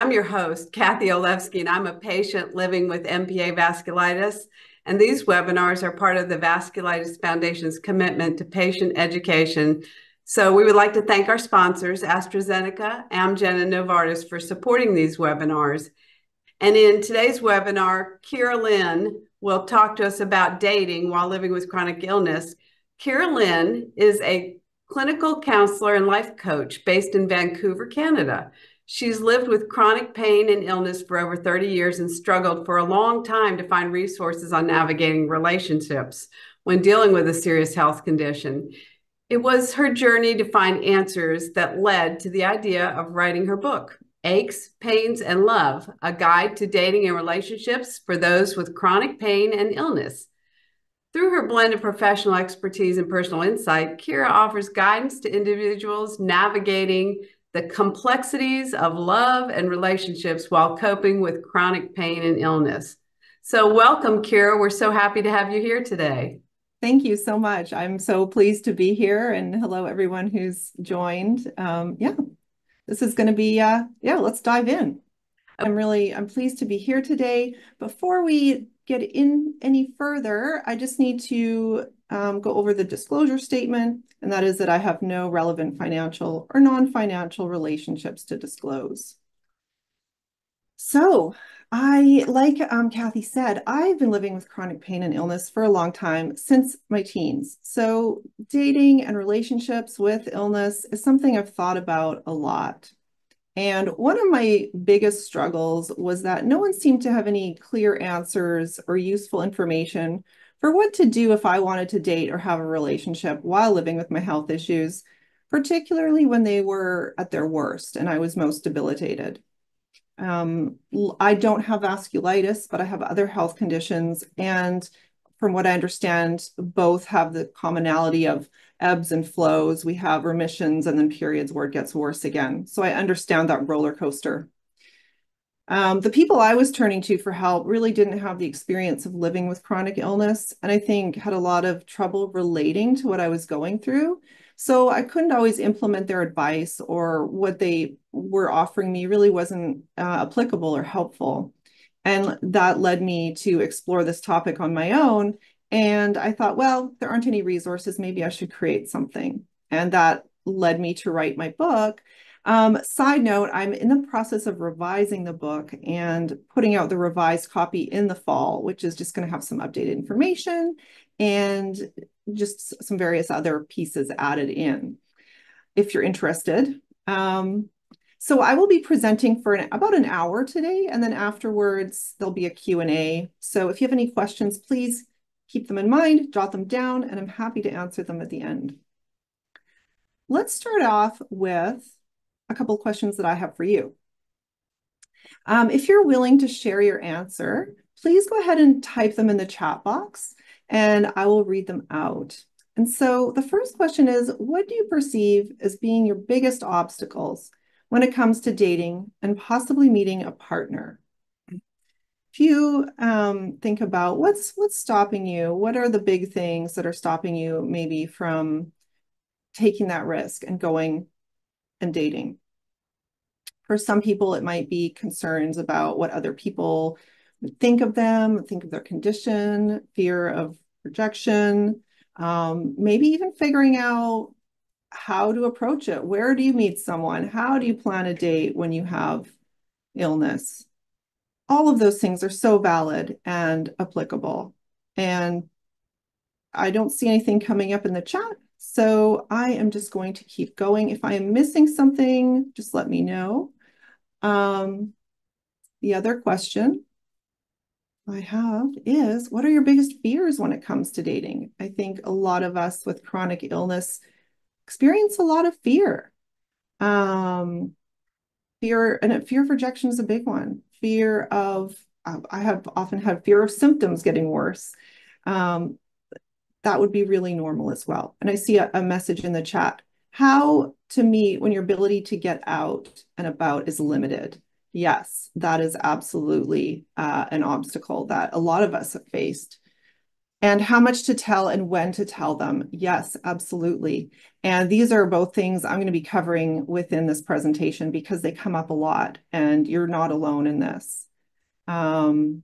I'm your host, Kathy Olewski, and I'm a patient living with MPA vasculitis. And these webinars are part of the Vasculitis Foundation's commitment to patient education. So we would like to thank our sponsors, AstraZeneca, Amgen, and Novartis, for supporting these webinars. And in today's webinar, Kira Lynne will talk to us about dating while living with chronic illness. Kira Lynne is a clinical counselor and life coach based in Vancouver, Canada. She's lived with chronic pain and illness for over 30 years and struggled for a long time to find resources on navigating relationships when dealing with a serious health condition. It was her journey to find answers that led to the idea of writing her book, Aches, Pains, and Love, a guide to dating and relationships for those with chronic pain and illness. Through her blend of professional expertise and personal insight, Kira offers guidance to individuals navigating the complexities of love and relationships while coping with chronic pain and illness. So welcome, Kira. We're so happy to have you here today. Thank you so much. I'm so pleased to be here, and hello everyone who's joined. This is going to be, let's dive in. I'm pleased to be here today. Before we get in any further, I just need to go over the disclosure statement, and that is that I have no relevant financial or non-financial relationships to disclose. So like Kathy said, I've been living with chronic pain and illness for a long time, since my teens. So dating and relationships with illness is something I've thought about a lot. And one of my biggest struggles was that no one seemed to have any clear answers or useful information for what to do if I wanted to date or have a relationship while living with my health issues, particularly when they were at their worst and I was most debilitated. I don't have vasculitis, but I have other health conditions. And from what I understand, both have the commonality of ebbs and flows. We have remissions and then periods where it gets worse again. So I understand that roller coaster. The people I was turning to for help really didn't have the experience of living with chronic illness, and I think had a lot of trouble relating to what I was going through. So I couldn't always implement their advice, or what they were offering me really wasn't applicable or helpful. And that led me to explore this topic on my own. And I thought, well, there aren't any resources. Maybe I should create something. And that led me to write my book. Side note, I'm in the process of revising the book and putting out the revised copy in the fall, which is just going to have some updated information and just some various other pieces added in, if you're interested. So I will be presenting for about an hour today, and then afterwards there'll be a Q&A. So if you have any questions, please keep them in mind, jot them down, and I'm happy to answer them at the end. Let's start off with a couple of questions that I have for you. If you're willing to share your answer, please go ahead and type them in the chat box, and I will read them out. And so the first question is, what do you perceive as being your biggest obstacles when it comes to dating and possibly meeting a partner? If you think about what's stopping you, what are the big things that are stopping you maybe from taking that risk and going and dating? For some people, it might be concerns about what other people think of them, think of their condition, fear of rejection, maybe even figuring out how to approach it. Where do you meet someone? How do you plan a date when you have illness? All of those things are so valid and applicable. And I don't see anything coming up in the chat, so I am just going to keep going. If I am missing something, just let me know. The other question I have is, what are your biggest fears when it comes to dating? I think a lot of us with chronic illness experience a lot of fear. Fear of rejection is a big one. Fear of, I have often had fear of symptoms getting worse. That would be really normal as well. And I see a message in the chat, how to meet when your ability to get out and about is limited. Yes, that is absolutely an obstacle that a lot of us have faced. And how much to tell and when to tell them. Yes, absolutely. And these are both things I'm going to be covering within this presentation because they come up a lot and you're not alone in this. There's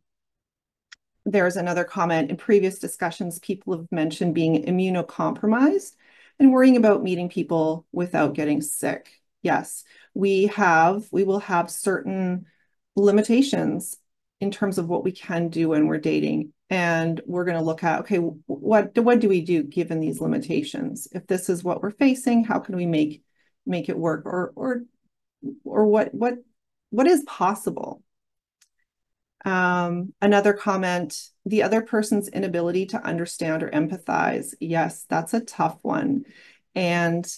another comment. In previous discussions, people have mentioned being immunocompromised and worrying about meeting people without getting sick. Yes, we will have certain limitations in terms of what we can do when we're dating. And we're going to look at, okay, what do we do given these limitations? If this is what we're facing, how can we make it work, or what is possible? Another comment, the other person's inability to understand or empathize. Yes, that's a tough one. And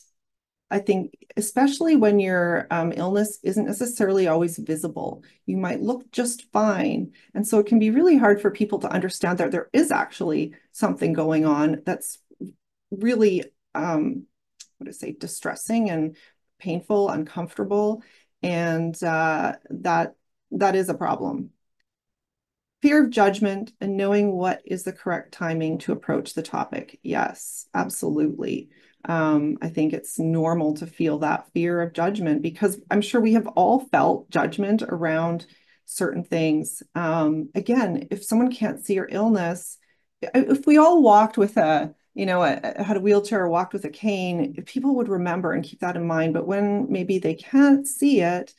I think especially when your illness isn't necessarily always visible, you might look just fine. And so it can be really hard for people to understand that there is actually something going on that's really, distressing and painful, uncomfortable. And that is a problem. Fear of judgment and knowing what is the correct timing to approach the topic. Yes, absolutely. I think it's normal to feel that fear of judgment because I'm sure we have all felt judgment around certain things. Again, if someone can't see your illness, if we all walked with had a wheelchair or walked with a cane, people would remember and keep that in mind. But when maybe they can't see it,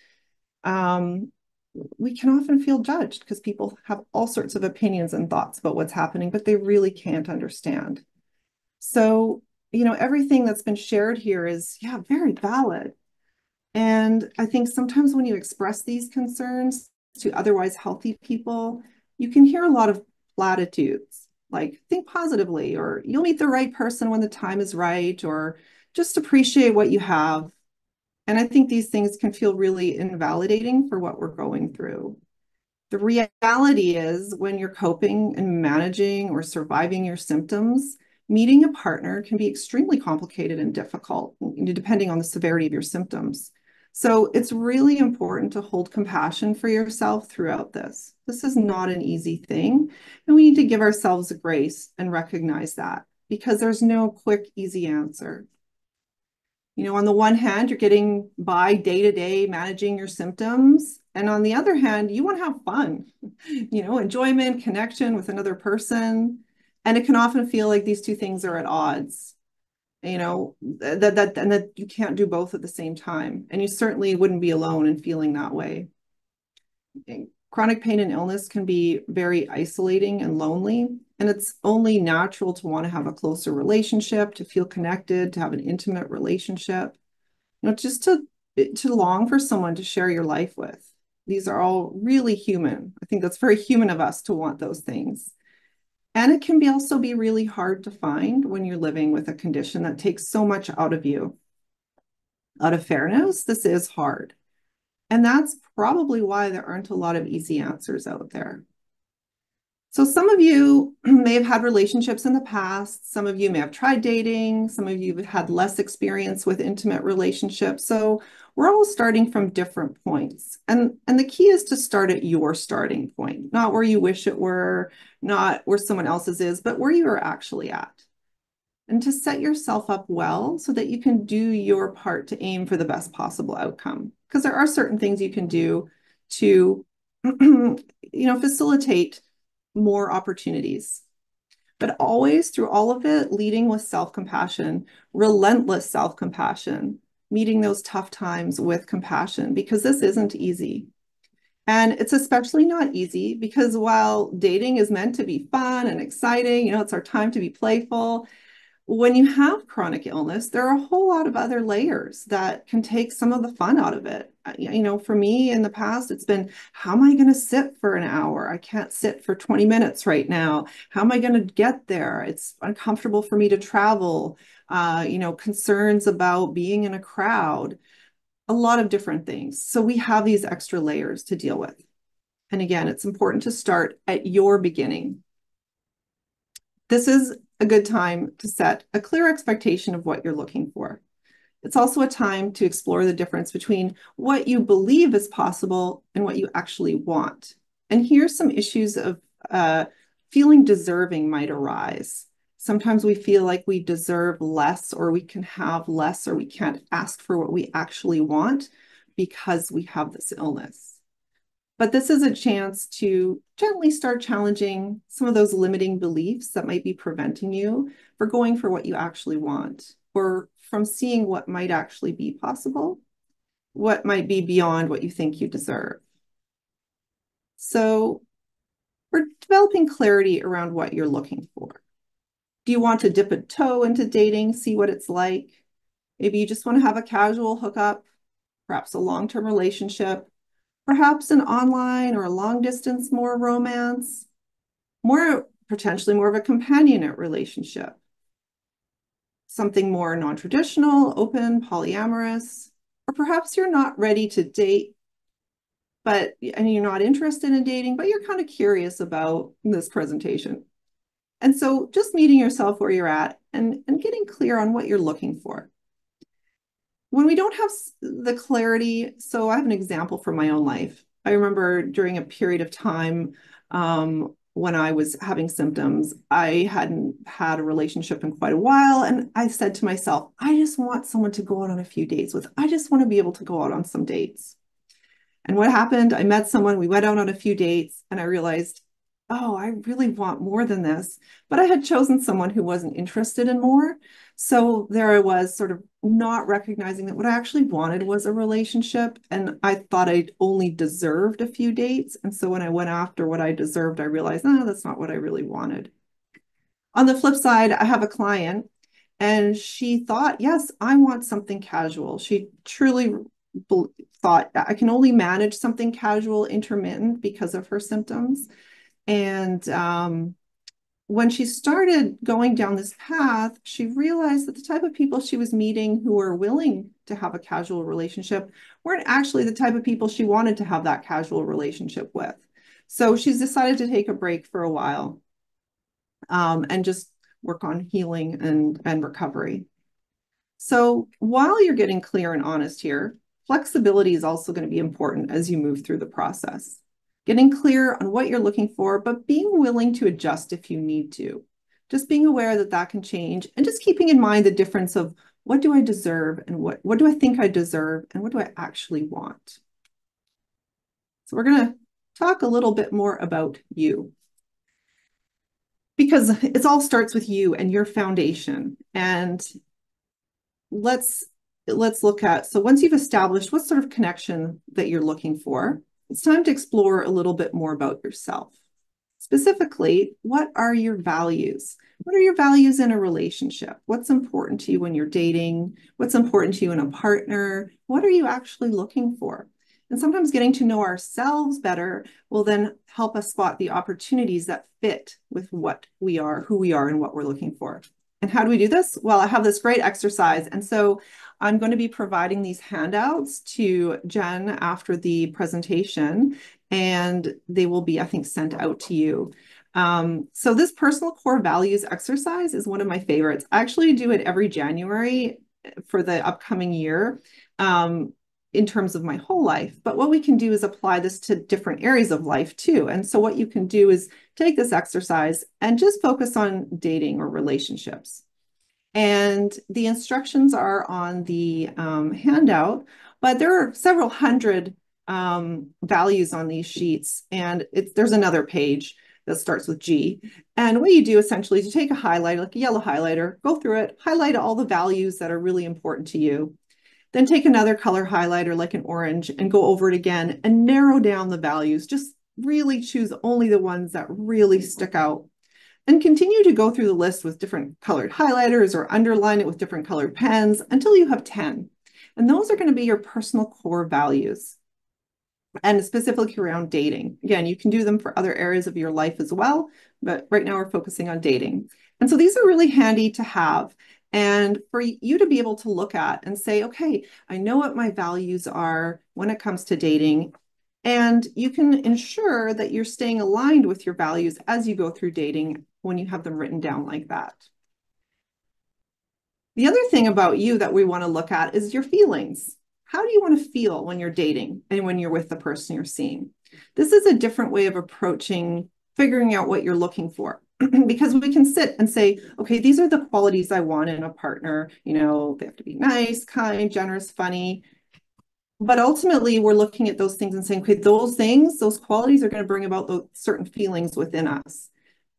we can often feel judged because people have all sorts of opinions and thoughts about what's happening, but they really can't understand. So, everything that's been shared here is, yeah, very valid. And I think sometimes when you express these concerns to otherwise healthy people, you can hear a lot of platitudes, like think positively, or you'll meet the right person when the time is right, or just appreciate what you have. And I think these things can feel really invalidating for what we're going through. The reality is when you're coping and managing or surviving your symptoms, meeting a partner can be extremely complicated and difficult, depending on the severity of your symptoms. So it's really important to hold compassion for yourself throughout this. This is not an easy thing, and we need to give ourselves grace and recognize that because there's no quick, easy answer. On the one hand, you're getting by day to day managing your symptoms. And on the other hand, you want to have fun, enjoyment, connection with another person. And it can often feel like these two things are at odds, that you can't do both at the same time. And you certainly wouldn't be alone in feeling that way. Chronic pain and illness can be very isolating and lonely. And it's only natural to want to have a closer relationship, to feel connected, to have an intimate relationship, just to long for someone to share your life with. These are all really human. I think that's very human of us to want those things. And it can also be really hard to find when you're living with a condition that takes so much out of you. Out of fairness, this is hard. And that's probably why there aren't a lot of easy answers out there. So some of you may have had relationships in the past. Some of you may have tried dating. Some of you have had less experience with intimate relationships. So we're all starting from different points. And the key is to start at your starting point, not where you wish it were, not where someone else's is, but where you are actually at. And to set yourself up well so that you can do your part to aim for the best possible outcome. Because there are certain things you can do to, facilitate more opportunities. But always through all of it, leading with self-compassion, relentless self-compassion, meeting those tough times with compassion, because this isn't easy. And it's especially not easy because while dating is meant to be fun and exciting, it's our time to be playful. When you have chronic illness, there are a whole lot of other layers that can take some of the fun out of it. For me in the past, it's been, how am I going to sit for an hour? I can't sit for 20 minutes right now. How am I going to get there? It's uncomfortable for me to travel. Concerns about being in a crowd, a lot of different things. So we have these extra layers to deal with. And again, it's important to start at your beginning. This is a good time to set a clear expectation of what you're looking for. It's also a time to explore the difference between what you believe is possible and what you actually want. And here's some issues of, feeling deserving might arise. Sometimes we feel like we deserve less, or we can have less, or we can't ask for what we actually want because we have this illness. But this is a chance to gently start challenging some of those limiting beliefs that might be preventing you for going for what you actually want, or from seeing what might actually be possible, what might be beyond what you think you deserve. So we're developing clarity around what you're looking for. Do you want to dip a toe into dating, see what it's like? Maybe you just want to have a casual hookup, perhaps a long-term relationship, perhaps an online or a long distance, more romance, potentially more of a companionate relationship, something more non-traditional, open, polyamorous, or perhaps you're not ready to date, and you're not interested in dating, but you're kind of curious about this presentation. And so just meeting yourself where you're at and getting clear on what you're looking for. When we don't have the clarity, so I have an example from my own life. I remember during a period of time when I was having symptoms, I hadn't had a relationship in quite a while. And I said to myself, I just want someone to go out on a few dates with. I just want to be able to go out on some dates. And what happened? I met someone, we went out on a few dates, and I realized, oh, I really want more than this. But I had chosen someone who wasn't interested in more. So there I was, sort of not recognizing that what I actually wanted was a relationship. And I thought I only deserved a few dates. And so when I went after what I deserved, I realized, no, that's not what I really wanted. On the flip side, I have a client, and she thought, yes, I want something casual. She truly thought, I can only manage something casual, intermittent, because of her symptoms. And when she started going down this path, she realized that the type of people she was meeting who were willing to have a casual relationship weren't actually the type of people she wanted to have that casual relationship with. So she's decided to take a break for a while and just work on healing and recovery. So while you're getting clear and honest here, flexibility is also going to be important as you move through the process. Getting clear on what you're looking for, but being willing to adjust if you need to. Just being aware that that can change, and just keeping in mind the difference of what do I deserve, and what do I think I deserve, and what do I actually want. So we're going to talk a little bit more about you, because it all starts with you and your foundation. And let's look at, so once you've established what sort of connection that you're looking for, it's time to explore a little bit more about yourself. Specifically, what are your values? What are your values in a relationship? What's important to you when you're dating? What's important to you in a partner? What are you actually looking for? And sometimes getting to know ourselves better will then help us spot the opportunities that fit with what we are, who we are, and what we're looking for. And how do we do this? Well, I have this great exercise. And so I'm going to be providing these handouts to Jen after the presentation, and they will be, I think, sent out to you. So this personal core values exercise is one of my favorites. I actually do it every January for the upcoming year in terms of my whole life. But what we can do is apply this to different areas of life too. And so what you can do is take this exercise and just focus on dating or relationships. And the instructions are on the handout, but there are several hundred values on these sheets. And there's another page that starts with G. And what you do essentially is you take a highlighter, like a yellow highlighter, go through it, highlight all the values that are really important to you. Then take another color highlighter like an orange and go over it again and narrow down the values. Just really choose only the ones that really stick out. And continue to go through the list with different colored highlighters or underline it with different colored pens until you have 10. And those are going to be your personal core values. And specifically around dating. Again, you can do them for other areas of your life as well, but right now we're focusing on dating. And so these are really handy to have, and for you to be able to look at and say, okay, I know what my values are when it comes to dating. And you can ensure that you're staying aligned with your values as you go through dating when you have them written down like that. The other thing about you that we want to look at is your feelings. How do you want to feel when you're dating and when you're with the person you're seeing? This is a different way of approaching figuring out what you're looking for. Because we can sit and say, okay, these are the qualities I want in a partner. You know, they have to be nice, kind, generous, funny. But ultimately, we're looking at those things and saying, okay, those things, those qualities are going to bring about those certain feelings within us.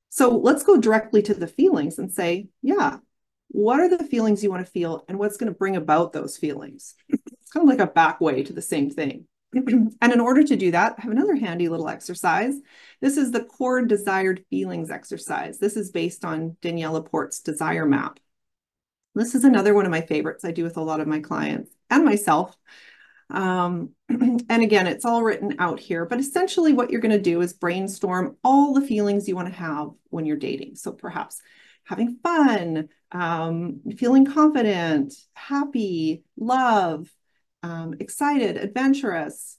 So let's go directly to the feelings and say, yeah, what are the feelings you want to feel and what's going to bring about those feelings? It's kind of like a back way to the same thing. And in order to do that, I have another handy little exercise. This is the core desired feelings exercise. This is based on Danielle Laporte's desire map. This is another one of my favorites I do with a lot of my clients and myself. And again, it's all written out here, but essentially what you're going to do is brainstorm all the feelings you want to have when you're dating. So perhaps having fun, feeling confident, happy, love, excited, adventurous,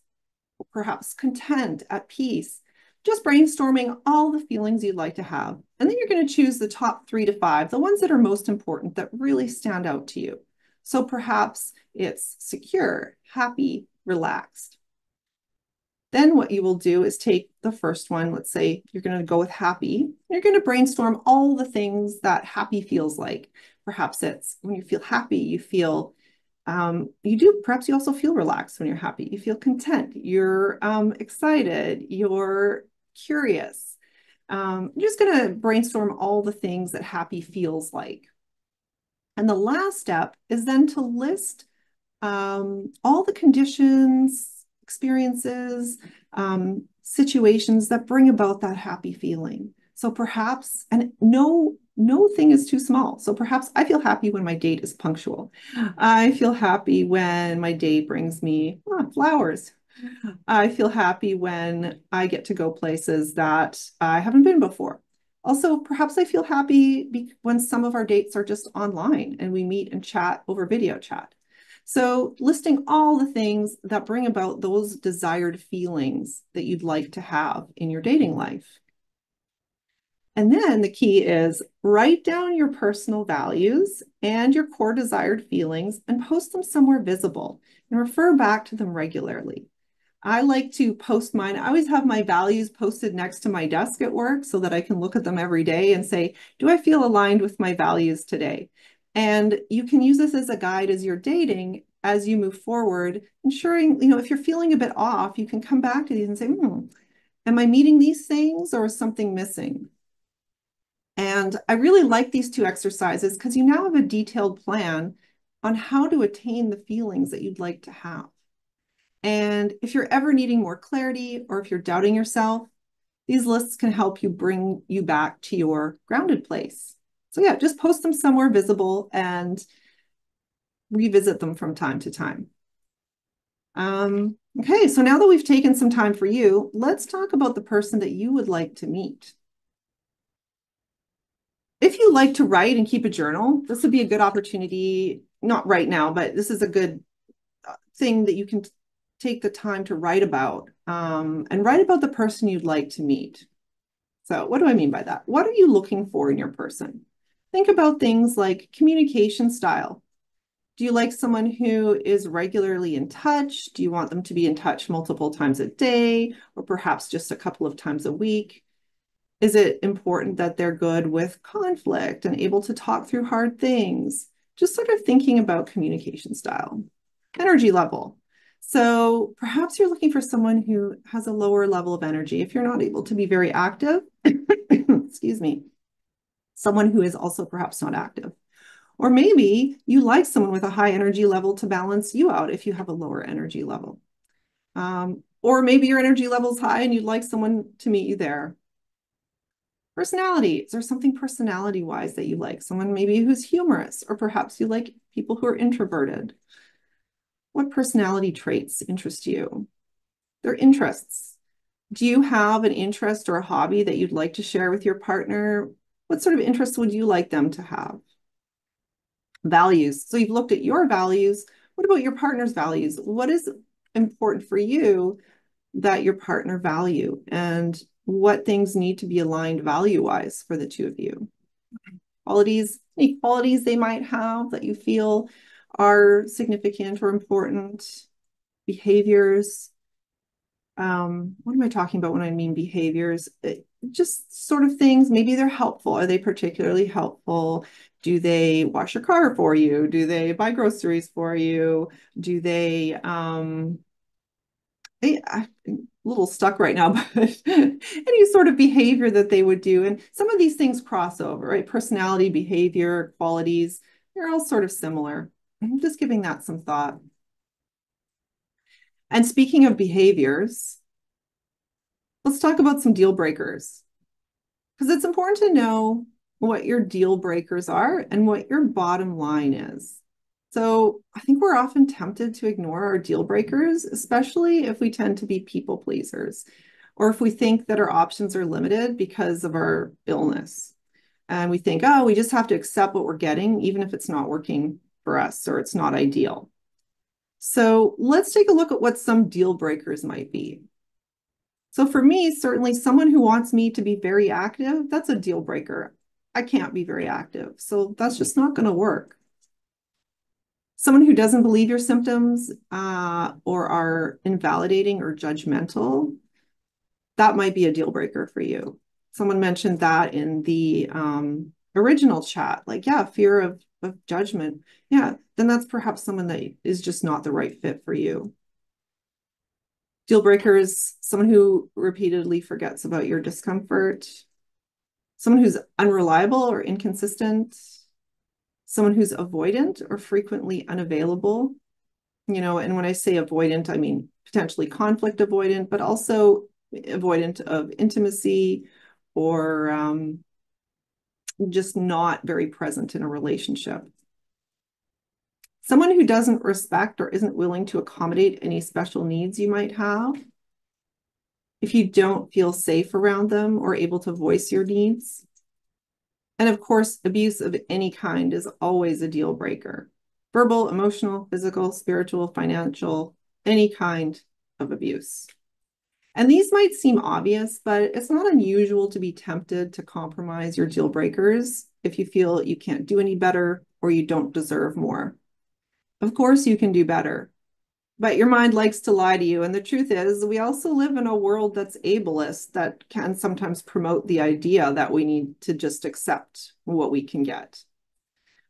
perhaps content, at peace. Just brainstorming all the feelings you'd like to have. And then you're going to choose the top 3 to 5, the ones that are most important, that really stand out to you. So perhaps it's secure, happy, relaxed. Then what you will do is take the first one. Let's say you're going to go with happy. You're going to brainstorm all the things that happy feels like. Perhaps it's when you feel happy, you feel perhaps you also feel relaxed when you're happy. You feel content, you're excited, you're curious. You're just going to brainstorm all the things that happy feels like. And the last step is then to list all the conditions, experiences, situations that bring about that happy feeling. So perhaps, and no thing is too small. So perhaps I feel happy when my date is punctual. I feel happy when my date brings me flowers. I feel happy when I get to go places that I haven't been before. Also, perhaps I feel happy when some of our dates are just online and we meet and chat over video chat. So listing all the things that bring about those desired feelings that you'd like to have in your dating life. And then the key is write down your personal values and your core desired feelings and post them somewhere visible and refer back to them regularly. I like to post mine. I always have my values posted next to my desk at work so that I can look at them every day and say, do I feel aligned with my values today? And you can use this as a guide as you're dating, as you move forward, ensuring, if you're feeling a bit off, you can come back to these and say, am I meeting these things or is something missing? And I really like these 2 exercises because you now have a detailed plan on how to attain the feelings that you'd like to have. And if you're ever needing more clarity or if you're doubting yourself, these lists can help you bring you back to your grounded place. So yeah, just post them somewhere visible and revisit them from time to time. Okay, so now that we've taken some time for you, let's talk about the person that you would like to meet. If you like to write and keep a journal, this would be a good opportunity, not right now, but this is a good thing that you can take the time to write about and write about the person you'd like to meet. So what do I mean by that? What are you looking for in your person? Think about things like communication style. Do you like someone who is regularly in touch? Do you want them to be in touch multiple times a day or perhaps just a couple of times a week? Is it important that they're good with conflict and able to talk through hard things? Just sort of thinking about communication style. Energy level. So perhaps you're looking for someone who has a lower level of energy. If you're not able to be very active, excuse me, someone who is also perhaps not active. Or maybe you like someone with a high energy level to balance you out if you have a lower energy level. Or maybe your energy level is high and you'd like someone to meet you there. Personality. Is there something personality-wise that you like? Someone maybe who's humorous, or perhaps you like people who are introverted. What personality traits interest you? Their interests. Do you have an interest or a hobby that you'd like to share with your partner? What sort of interests would you like them to have? Values. So you've looked at your values. What about your partner's values? What is important for you that your partner value? And what things need to be aligned value-wise for the 2 of you? Qualities, any qualities they might have that you feel are significant or important. Behaviors. What am I talking about when I mean behaviors? just sort of things. Maybe they're helpful. Are they particularly helpful? Do they wash your car for you? Do they buy groceries for you? Do they, I'm a little stuck right now, but any sort of behavior that they would do. And some of these things cross over, right? Personality, behavior, qualities, they're all sort of similar. I'm just giving that some thought. And speaking of behaviors, let's talk about some deal breakers, because it's important to know what your deal breakers are and what your bottom line is. So I think we're often tempted to ignore our deal breakers, especially if we tend to be people pleasers, or if we think that our options are limited because of our illness. And we think, oh, we just have to accept what we're getting, even if it's not working for us or it's not ideal. So let's take a look at what some deal breakers might be. So for me, certainly someone who wants me to be very active, that's a deal breaker. I can't be very active, so that's just not going to work. Someone who doesn't believe your symptoms or are invalidating or judgmental, that might be a deal breaker for you. Someone mentioned that in the original chat, like, yeah, fear of judgment. Yeah, then that's perhaps someone that is just not the right fit for you. Deal breakers, someone who repeatedly forgets about your discomfort, someone who's unreliable or inconsistent, someone who's avoidant or frequently unavailable. And when I say avoidant, I mean potentially conflict avoidant, but also avoidant of intimacy or just not very present in a relationship. Someone who doesn't respect or isn't willing to accommodate any special needs you might have. If you don't feel safe around them or able to voice your needs. And of course, abuse of any kind is always a deal breaker. Verbal, emotional, physical, spiritual, financial, any kind of abuse. And these might seem obvious, but it's not unusual to be tempted to compromise your deal breakers if you feel you can't do any better or you don't deserve more. Of course, you can do better, but your mind likes to lie to you. And the truth is, we also live in a world that's ableist, that can sometimes promote the idea that we need to just accept what we can get.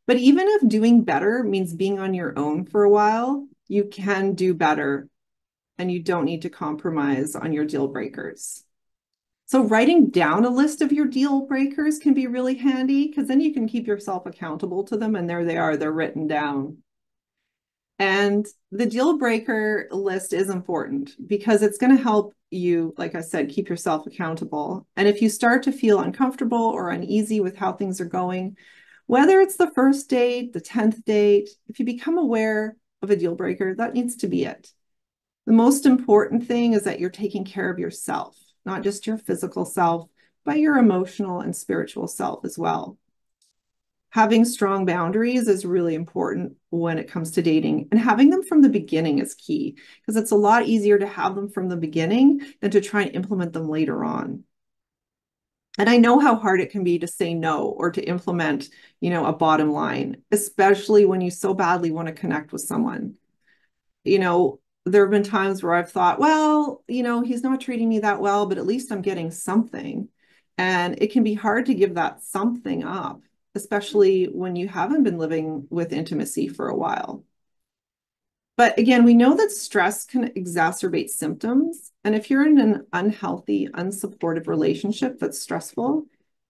But even if doing better means being on your own for a while, you can do better and you don't need to compromise on your deal breakers. So writing down a list of your deal breakers can be really handy, because then you can keep yourself accountable to them, and there they are, they're written down. And the deal breaker list is important because it's going to help you, like I said, keep yourself accountable. And if you start to feel uncomfortable or uneasy with how things are going, whether it's the first date, the 10th date, if you become aware of a deal breaker, that needs to be it. The most important thing is that you're taking care of yourself, not just your physical self, but your emotional and spiritual self as well. Having strong boundaries is really important when it comes to dating, and having them from the beginning is key, because it's a lot easier to have them from the beginning than to try and implement them later on. And I know how hard it can be to say no or to implement, a bottom line, especially when you so badly want to connect with someone. There have been times where I've thought, well, he's not treating me that well, but at least I'm getting something. And it can be hard to give that something up, especially when you haven't been living with intimacy for a while. But again, we know that stress can exacerbate symptoms. And if you're in an unhealthy, unsupportive relationship that's stressful,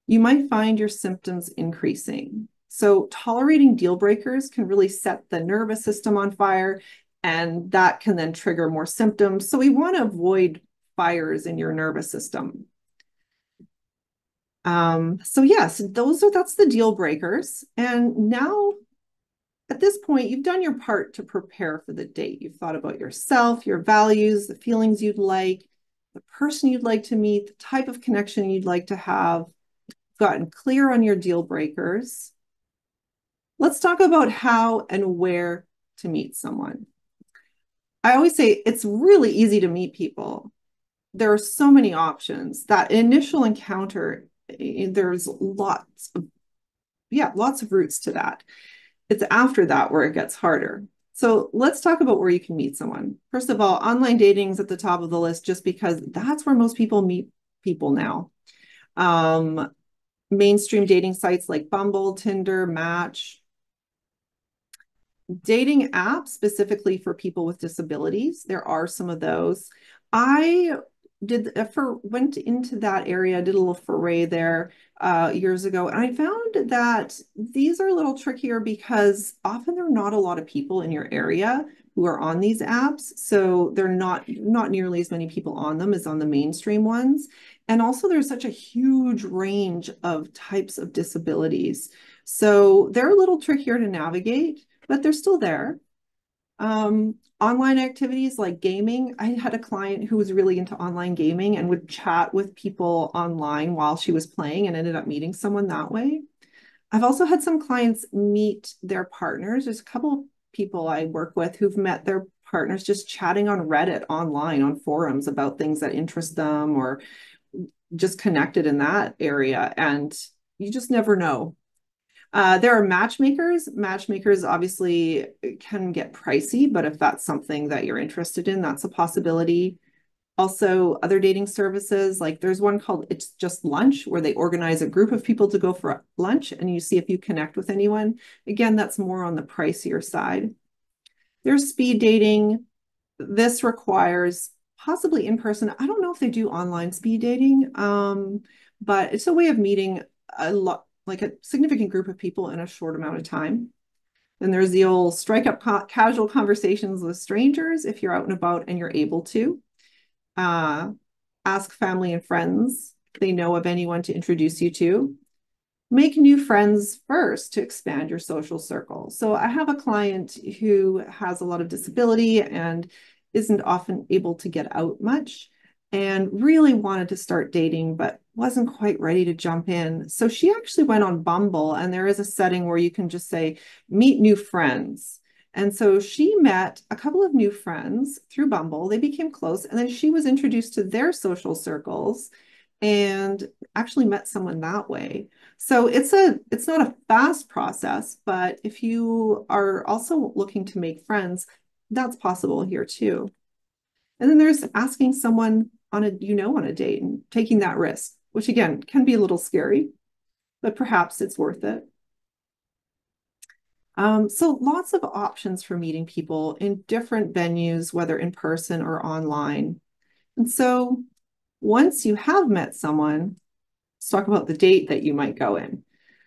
you might find your symptoms increasing. So tolerating deal breakers can really set the nervous system on fire, and that can then trigger more symptoms. So we want to avoid fires in your nervous system. So yes, that's the deal breakers. And now at this point, you've done your part to prepare for the date. You've thought about yourself, your values, the feelings you'd like, the person you'd like to meet, the type of connection you'd like to have. You've gotten clear on your deal breakers. Let's talk about how and where to meet someone. I always say it's really easy to meet people. There are so many options. That initial encounter, there's lots of routes to that. It's after that where it gets harder. So let's talk about where you can meet someone. First of all, online dating is at the top of the list just because that's where most people meet people now. Mainstream dating sites like Bumble, Tinder, Match, dating apps specifically for people with disabilities. There are some of those. I went into that area, did a little foray there years ago, and I found that these are a little trickier because often there are not a lot of people in your area who are on these apps, so they're not nearly as many people on them as on the mainstream ones. And also there's such a huge range of types of disabilities. So they're a little trickier to navigate, but they're still there. Online activities like gaming. I had a client who was really into online gaming and would chat with people online while she was playing and ended up meeting someone that way. I've also had some clients meet their partners. There's a couple people I work with who've met their partners just chatting on Reddit online on forums about things that interest them or just connected in that area. And you just never know. There are matchmakers. Matchmakers obviously can get pricey, but if that's something that you're interested in, that's a possibility. Also, other dating services, like there's one called It's Just Lunch, where they organize a group of people to go for lunch and you see if you connect with anyone. Again, that's more on the pricier side. There's speed dating. This requires possibly in person. I don't know if they do online speed dating, but it's a way of meeting a lot, like a significant group of people in a short amount of time. Then there's the old strike up casual conversations with strangers if you're out and about and you're able to. Ask family and friends if they know of anyone to introduce you to. Make new friends first to expand your social circle. So I have a client who has a lot of disability and isn't often able to get out much and really wanted to start dating, but wasn't quite ready to jump in. So she actually went on Bumble, and there is a setting where you can just say, meet new friends. And so she met a couple of new friends through Bumble. They became close, and then she was introduced to their social circles and actually met someone that way. So it's not a fast process, but if you are also looking to make friends, that's possible here too. And then there's asking someone on a date and taking that risk, which again can be a little scary, but perhaps it's worth it. So lots of options for meeting people in different venues, whether in person or online. And so once you have met someone, let's talk about the date that you might go in.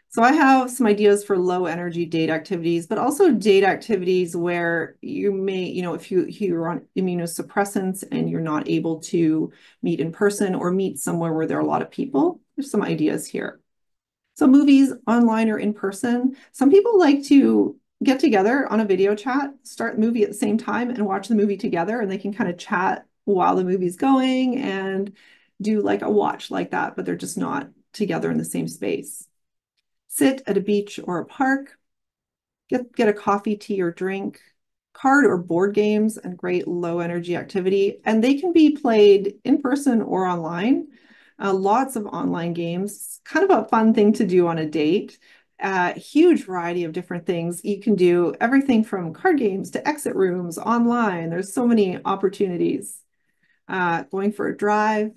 So I have some ideas for low energy date activities, but also date activities where you may, if you're on immunosuppressants and you're not able to meet in person or meet somewhere where there are a lot of people, there's some ideas here. So movies, online or in person. Some people like to get together on a video chat, start the movie at the same time and watch the movie together, and they can kind of chat while the movie's going and do like a watch like that, but they're just not together in the same space. Sit at a beach or a park, get a coffee, tea, or drink, card or board games, and great low energy activity. And they can be played in person or online. Lots of online games, kind of a fun thing to do on a date. Huge variety of different things. You can do everything from card games to exit rooms online. There's so many opportunities. Going for a drive,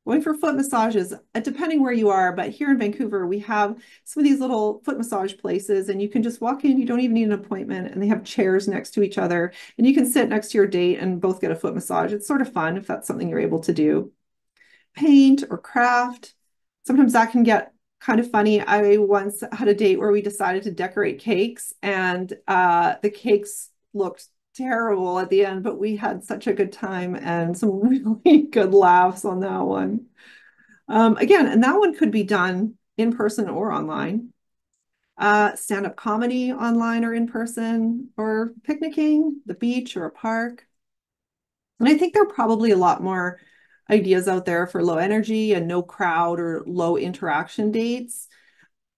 going for foot massages, depending where you are. But here in Vancouver, we have some of these little foot massage places, and you can just walk in. You don't even need an appointment, and they have chairs next to each other, and you can sit next to your date and both get a foot massage. It's sort of fun if that's something you're able to do. Paint or craft. Sometimes that can get kind of funny. I once had a date where we decided to decorate cakes, and the cakes looked terrible at the end, but we had such a good time and some really good laughs on that one. Again, and that one could be done in person or online. Stand-up comedy online or in person, or picnicking, the beach or a park. And I think there are probably a lot more ideas out there for low energy and no crowd or low interaction dates.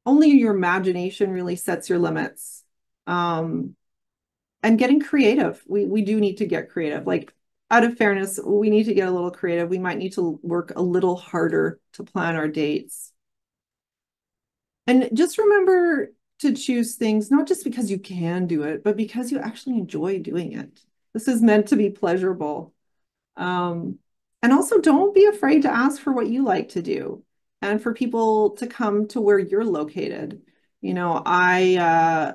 Only your imagination really sets your limits. And getting creative. We do need to get creative. Like, out of fairness, we need to get a little creative. We might need to work a little harder to plan our dates. And just remember to choose things, not just because you can do it, but because you actually enjoy doing it. This is meant to be pleasurable. And also don't be afraid to ask for what you like to do. and for people to come to where you're located. I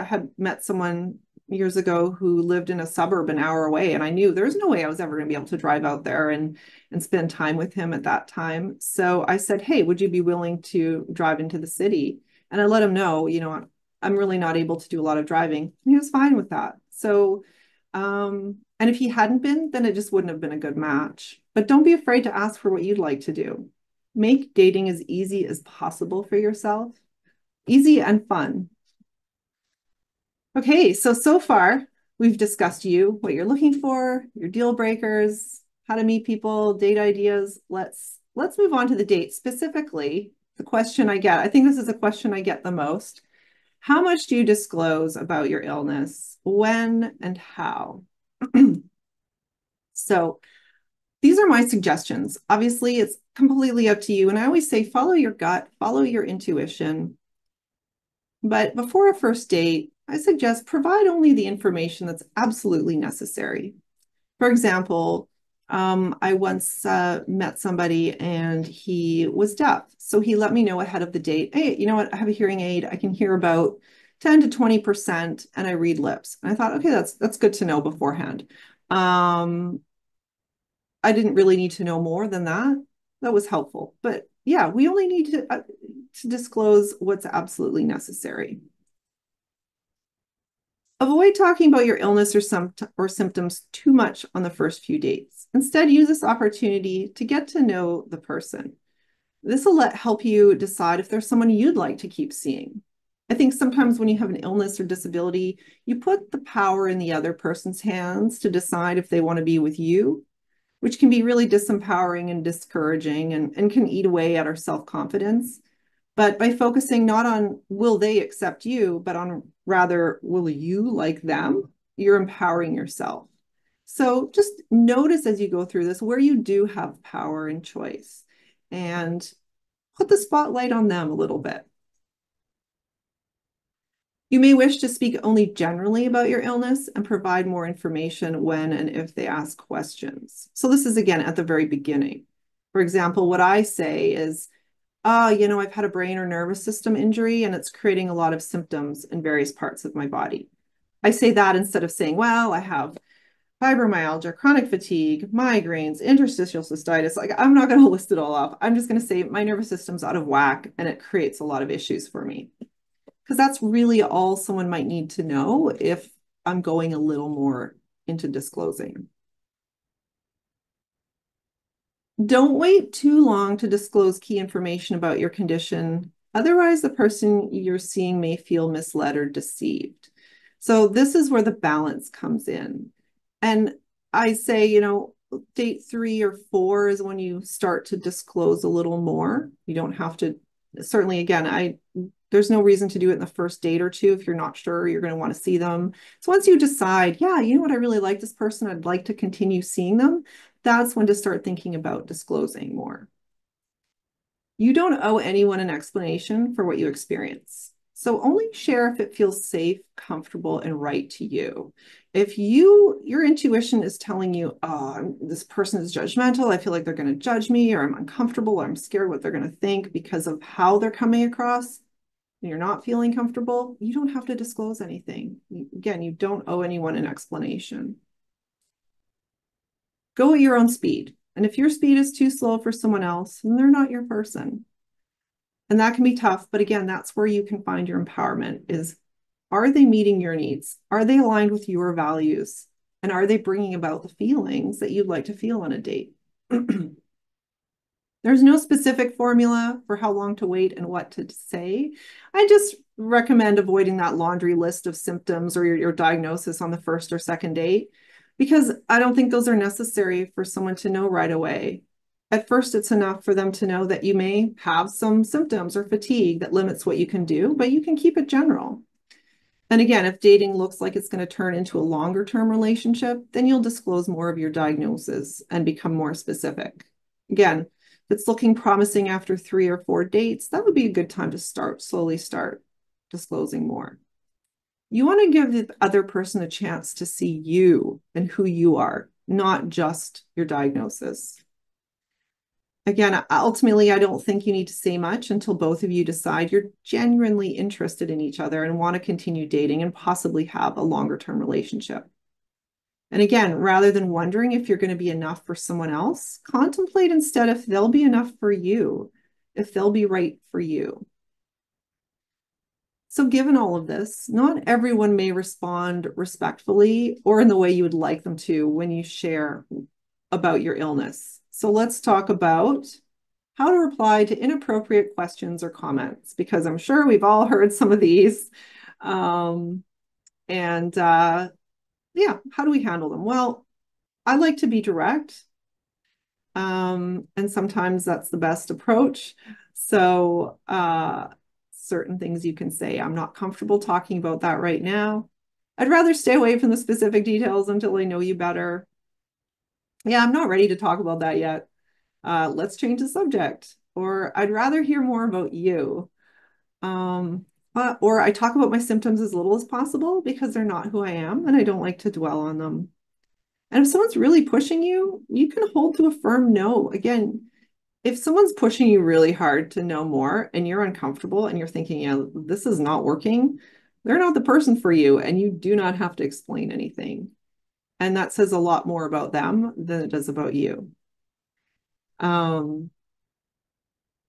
had met someone years ago who lived in a suburb an hour away, and I knew there's no way I was ever going to be able to drive out there and spend time with him at that time. So I said, hey, would you be willing to drive into the city? And I let him know, I'm really not able to do a lot of driving. And he was fine with that. So, and if he hadn't been, then it just wouldn't have been a good match. But don't be afraid to ask for what you'd like to do. Make dating as easy as possible for yourself, easy and fun. Okay, so far we've discussed you, what you're looking for, your deal breakers, how to meet people, date ideas. Let's move on to the date. Specifically, the question I get, I think this is a question I get the most. How much do you disclose about your illness? When and how? So these are my suggestions. Obviously, it's completely up to you. And I always say, follow your gut, follow your intuition. But before a first date, I suggest provide only the information that's absolutely necessary. For example, I once met somebody and he was deaf. So he let me know ahead of the date, hey, you know what? I have a hearing aid. I can hear about 10 to 20% and I read lips. And I thought, okay, that's good to know beforehand. I didn't really need to know more than that. That was helpful. But yeah, we only need to disclose what's absolutely necessary. Avoid talking about your illness or symptoms too much on the first few dates. Instead, use this opportunity to get to know the person. This will help you decide if there's someone you'd like to keep seeing. I think sometimes when you have an illness or disability, you put the power in the other person's hands to decide if they want to be with you, which can be really disempowering and discouraging and can eat away at our self-confidence. But by focusing not on will they accept you, but on rather will you like them, you're empowering yourself. So just notice as you go through this where you do have power and choice and put the spotlight on them a little bit. You may wish to speak only generally about your illness and provide more information when and if they ask questions. So this is again at the very beginning. For example, what I say is, I've had a brain or nervous system injury and it's creating a lot of symptoms in various parts of my body. I say that instead of saying, well, I have fibromyalgia, chronic fatigue, migraines, interstitial cystitis. Like, I'm not going to list it all off. I'm just going to say my nervous system's out of whack and it creates a lot of issues for me. Because that's really all someone might need to know if I'm going a little more into disclosing. Don't wait too long to disclose key information about your condition. Otherwise, the person you're seeing may feel misled or deceived. So this is where the balance comes in. And I say, date 3 or 4 is when you start to disclose a little more. You don't have to, certainly, again, there's no reason to do it in the first date or 2 if you're not sure you're going to want to see them. So once you decide, yeah, you know what, I really like this person, I'd like to continue seeing them, that's when to start thinking about disclosing more. You don't owe anyone an explanation for what you experience. So only share if it feels safe, comfortable, and right to you. If your intuition is telling you, oh, this person is judgmental, I feel like they're going to judge me, or I'm uncomfortable, or I'm scared what they're going to think because of how they're coming across, and you're not feeling comfortable, you don't have to disclose anything. Again, you don't owe anyone an explanation. Go at your own speed. And if your speed is too slow for someone else, then they're not your person. And that can be tough. But again, that's where you can find your empowerment is, are they meeting your needs? Are they aligned with your values? And are they bringing about the feelings that you'd like to feel on a date? There's no specific formula for how long to wait and what to say. I just recommend avoiding that laundry list of symptoms or your diagnosis on the first or second date, because I don't think those are necessary for someone to know right away. At first, it's enough for them to know that you may have some symptoms or fatigue that limits what you can do, but you can keep it general. And again, if dating looks like it's going to turn into a longer term relationship, then you'll disclose more of your diagnosis and become more specific. Again, if it's looking promising after 3 or 4 dates, that would be a good time to slowly start disclosing more. You want to give the other person a chance to see you and who you are, not just your diagnosis. Again, ultimately, I don't think you need to say much until both of you decide you're genuinely interested in each other and want to continue dating and possibly have a longer term relationship. And again, rather than wondering if you're going to be enough for someone else, contemplate instead if they'll be enough for you, if they'll be right for you. So given all of this, not everyone may respond respectfully or in the way you would like them to when you share about your illness. So let's talk about how to reply to inappropriate questions or comments, because I'm sure we've all heard some of these. Yeah, how do we handle them? Well, I like to be direct. And sometimes that's the best approach. So certain things you can say, I'm not comfortable talking about that right now. I'd rather stay away from the specific details until I know you better. Yeah, I'm not ready to talk about that yet. Let's change the subject. Or I'd rather hear more about you. Or I talk about my symptoms as little as possible because they're not who I am and I don't like to dwell on them. And if someone's really pushing you, you can hold to a firm no. Again, if someone's pushing you really hard to know more and you're uncomfortable and you're thinking, yeah, this is not working, they're not the person for you and you do not have to explain anything. And that says a lot more about them than it does about you. That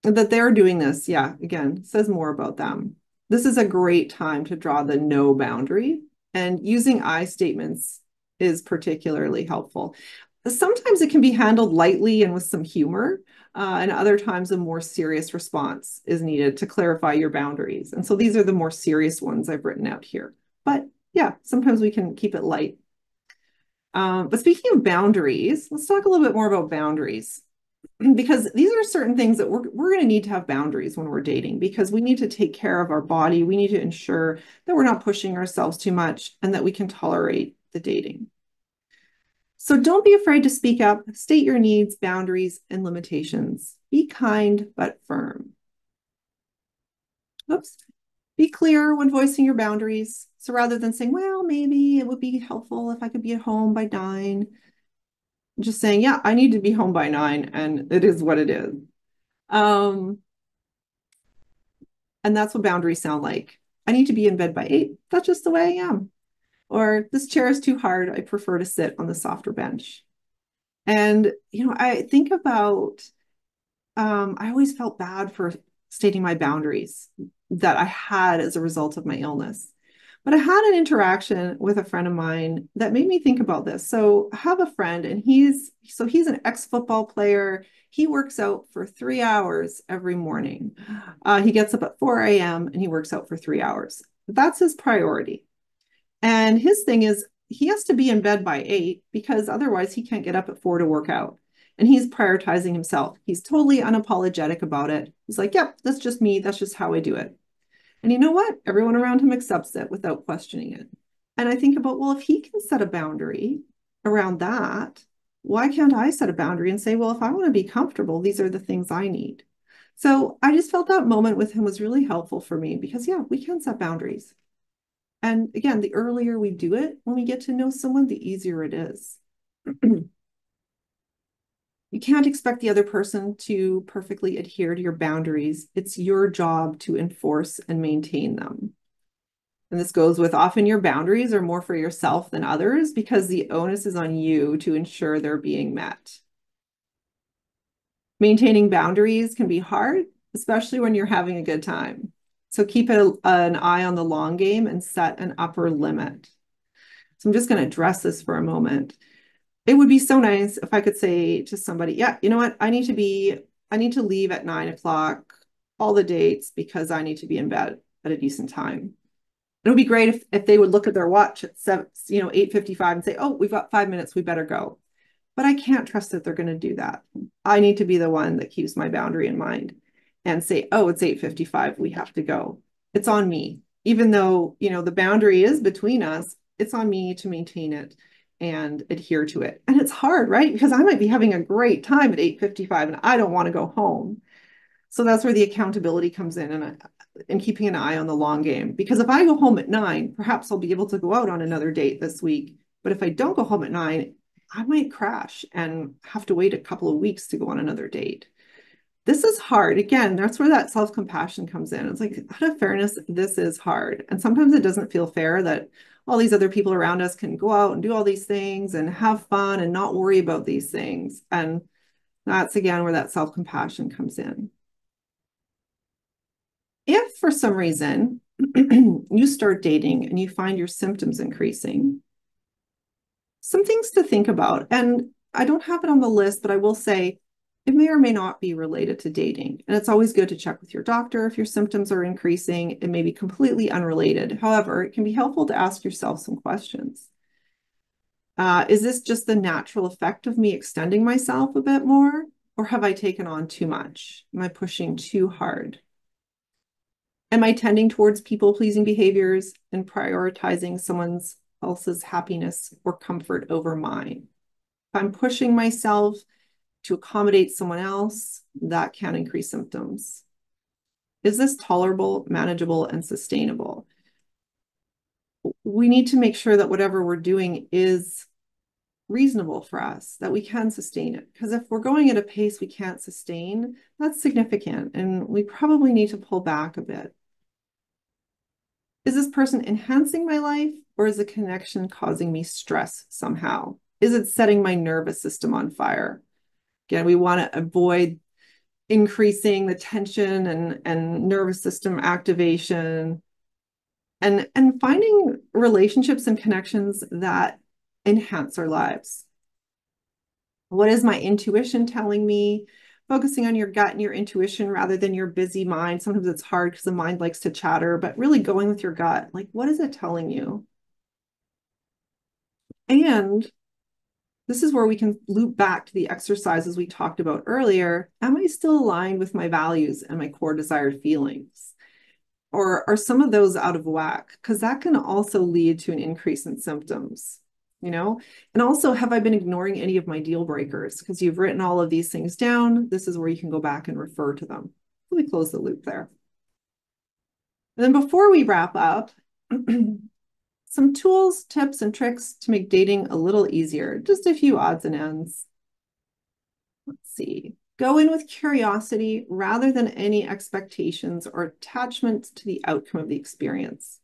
they're doing this, yeah, again, says more about them. This is a great time to draw the no boundary, and using I statements is particularly helpful. Sometimes it can be handled lightly and with some humor, and other times a more serious response is needed to clarify your boundaries. And so these are the more serious ones I've written out here. But yeah, sometimes we can keep it light. But speaking of boundaries, let's talk a little bit more about boundaries. Because these are certain things that we're going to need to have boundaries when we're dating, because we need to take care of our body. We need to ensure that we're not pushing ourselves too much and that we can tolerate the dating. So don't be afraid to speak up, state your needs, boundaries, and limitations. Be kind but firm. Oops. Be clear when voicing your boundaries. So rather than saying, well, maybe it would be helpful if I could be at home by 9, just saying, yeah, I need to be home by 9, and it is what it is. And that's what boundaries sound like. I need to be in bed by 8. That's just the way I am. Or this chair is too hard. I prefer to sit on the softer bench. And, I think about, I always felt bad for stating my boundaries that I had as a result of my illness. But I had an interaction with a friend of mine that made me think about this. So I have a friend and he's an ex-football player. He works out for 3 hours every morning. He gets up at 4 a.m. and he works out for 3 hours. That's his priority. And his thing is he has to be in bed by 8 because otherwise he can't get up at 4 to work out. And he's prioritizing himself. He's totally unapologetic about it. He's like, yep, that's just me. That's just how I do it. And you know what? Everyone around him accepts it without questioning it. And I think about, well, if he can set a boundary around that, why can't I set a boundary and say, well, if I want to be comfortable, these are the things I need. So I just felt that moment with him was really helpful for me because, yeah, we can set boundaries. And again, the earlier we do it, when we get to know someone, the easier it is. You can't expect the other person to perfectly adhere to your boundaries. It's your job to enforce and maintain them. And this goes with often your boundaries are more for yourself than others because the onus is on you to ensure they're being met. Maintaining boundaries can be hard, especially when you're having a good time. So keep an eye on the long game and set an upper limit. So I'm just going to address this for a moment. It would be so nice if I could say to somebody, yeah, you know what? I need to leave at 9 o'clock, all the dates, because I need to be in bed at a decent time. It would be great if they would look at their watch at 8:55 and say, oh, we've got 5 minutes, we better go. But I can't trust that they're going to do that. I need to be the one that keeps my boundary in mind and say, oh, it's 8:55, we have to go. It's on me. Even though, the boundary is between us, it's on me to maintain it and adhere to it. And it's hard, right? Because I might be having a great time at 8:55 and I don't want to go home. So that's where the accountability comes in and keeping an eye on the long game. Because if I go home at 9, perhaps I'll be able to go out on another date this week. But if I don't go home at 9, I might crash and have to wait a couple of weeks to go on another date. This is hard. Again, that's where that self-compassion comes in. It's like, out of fairness, this is hard. And sometimes it doesn't feel fair that all these other people around us can go out and do all these things and have fun and not worry about these things. And that's again where that self-compassion comes in. If for some reason you start dating and you find your symptoms increasing, some things to think about. And I don't have it on the list, but I will say it may or may not be related to dating. And it's always good to check with your doctor if your symptoms are increasing. It may be completely unrelated. However, it can be helpful to ask yourself some questions. Is this just the natural effect of me extending myself a bit more? Or have I taken on too much? Am I pushing too hard? Am I tending towards people-pleasing behaviors and prioritizing someone else's happiness or comfort over mine? If I'm pushing myself to accommodate someone else, that can increase symptoms. Is this tolerable, manageable, and sustainable? We need to make sure that whatever we're doing is reasonable for us, that we can sustain it. Because if we're going at a pace we can't sustain, that's significant, and we probably need to pull back a bit. Is this person enhancing my life, or is the connection causing me stress somehow? Is it setting my nervous system on fire? Again, we want to avoid increasing the tension and nervous system activation, and finding relationships and connections that enhance our lives. What is my intuition telling me? Focusing on your gut and your intuition rather than your busy mind. Sometimes it's hard because the mind likes to chatter, but really going with your gut, like, what is it telling you? And this is where we can loop back to the exercises we talked about earlier. Am I still aligned with my values and my core desired feelings? Or are some of those out of whack? Because that can also lead to an increase in symptoms, you know? And also, have I been ignoring any of my deal breakers? Because you've written all of these things down. This is where you can go back and refer to them. Let me close the loop there. And then before we wrap up, some tools, tips, and tricks to make dating a little easier. Just a few odds and ends. Let's see. Go in with curiosity rather than any expectations or attachment to the outcome of the experience.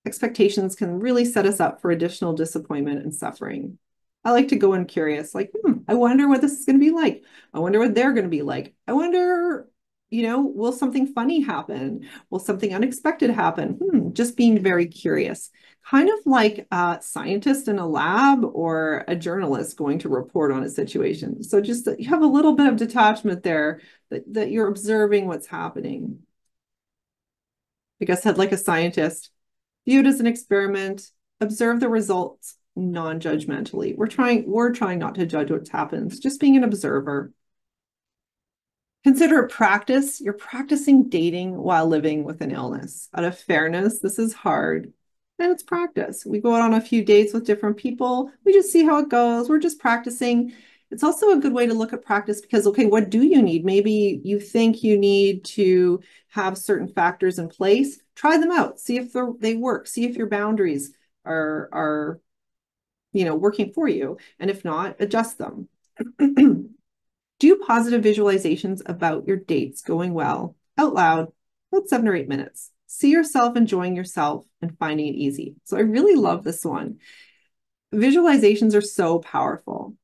Expectations can really set us up for additional disappointment and suffering. I like to go in curious, like, I wonder what this is going to be like. I wonder what they're going to be like. I wonder, will something funny happen? Will something unexpected happen? Just being very curious. Kind of like a scientist in a lab or a journalist going to report on a situation. So just that you have a little bit of detachment there, that you're observing what's happening. Like I said, like a scientist, view it as an experiment, observe the results non-judgmentally. We're trying not to judge what happens, just being an observer. Consider it practice. You're practicing dating while living with an illness. Out of fairness, this is hard. And it's practice. We go out on a few dates with different people. We just see how it goes. We're just practicing. It's also a good way to look at practice because, okay, what do you need? Maybe you think you need to have certain factors in place. Try them out. See if they work. See if your boundaries are working for you. And if not, adjust them. Do positive visualizations about your dates going well out loud, about 7 or 8 minutes. See yourself enjoying yourself and finding it easy. So I really love this one. Visualizations are so powerful.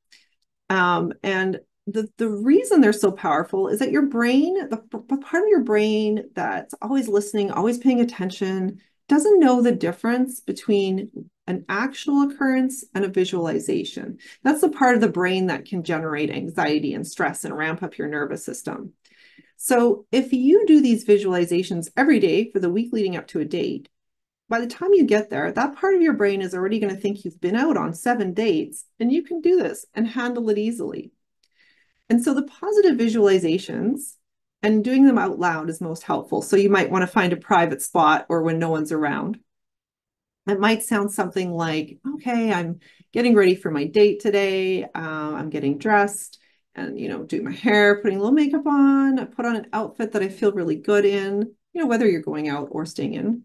And the reason they're so powerful is that your brain, the part of your brain that's always listening, always paying attention, doesn't know the difference between an actual occurrence and a visualization. That's the part of the brain that can generate anxiety and stress and ramp up your nervous system. So if you do these visualizations every day for the week leading up to a date, by the time you get there, that part of your brain is already going to think you've been out on 7 dates and you can do this and handle it easily. And so the positive visualizations and doing them out loud is most helpful. So you might want to find a private spot or when no one's around. It might sound something like, okay, I'm getting ready for my date today. I'm getting dressed and, doing my hair, putting a little makeup on. I put on an outfit that I feel really good in, whether you're going out or staying in.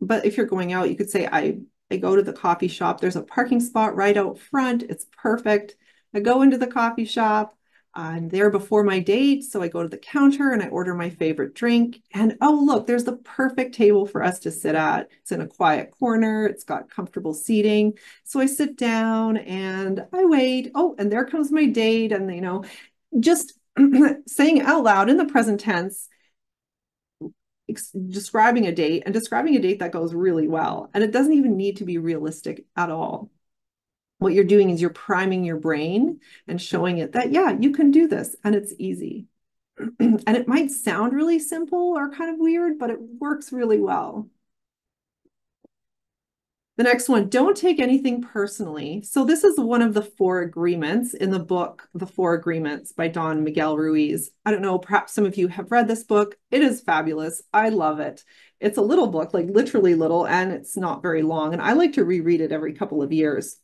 But if you're going out, you could say, I go to the coffee shop. There's a parking spot right out front. It's perfect. I go into the coffee shop. I'm there before my date, so I go to the counter and I order my favorite drink. And oh, look, there's the perfect table for us to sit at. It's in a quiet corner, it's got comfortable seating. So I sit down and I wait. Oh, and there comes my date. And, just saying out loud in the present tense, describing a date that goes really well. And it doesn't even need to be realistic at all. What you're doing is you're priming your brain and showing it that, yeah, you can do this and it's easy. And it might sound really simple or kind of weird, but it works really well. The next one, don't take anything personally. So this is one of the 4 agreements in the book, The 4 Agreements by Don Miguel Ruiz. I don't know, perhaps some of you have read this book. It is fabulous. I love it. It's a little book, like literally little, and it's not very long. And I like to reread it every couple of years.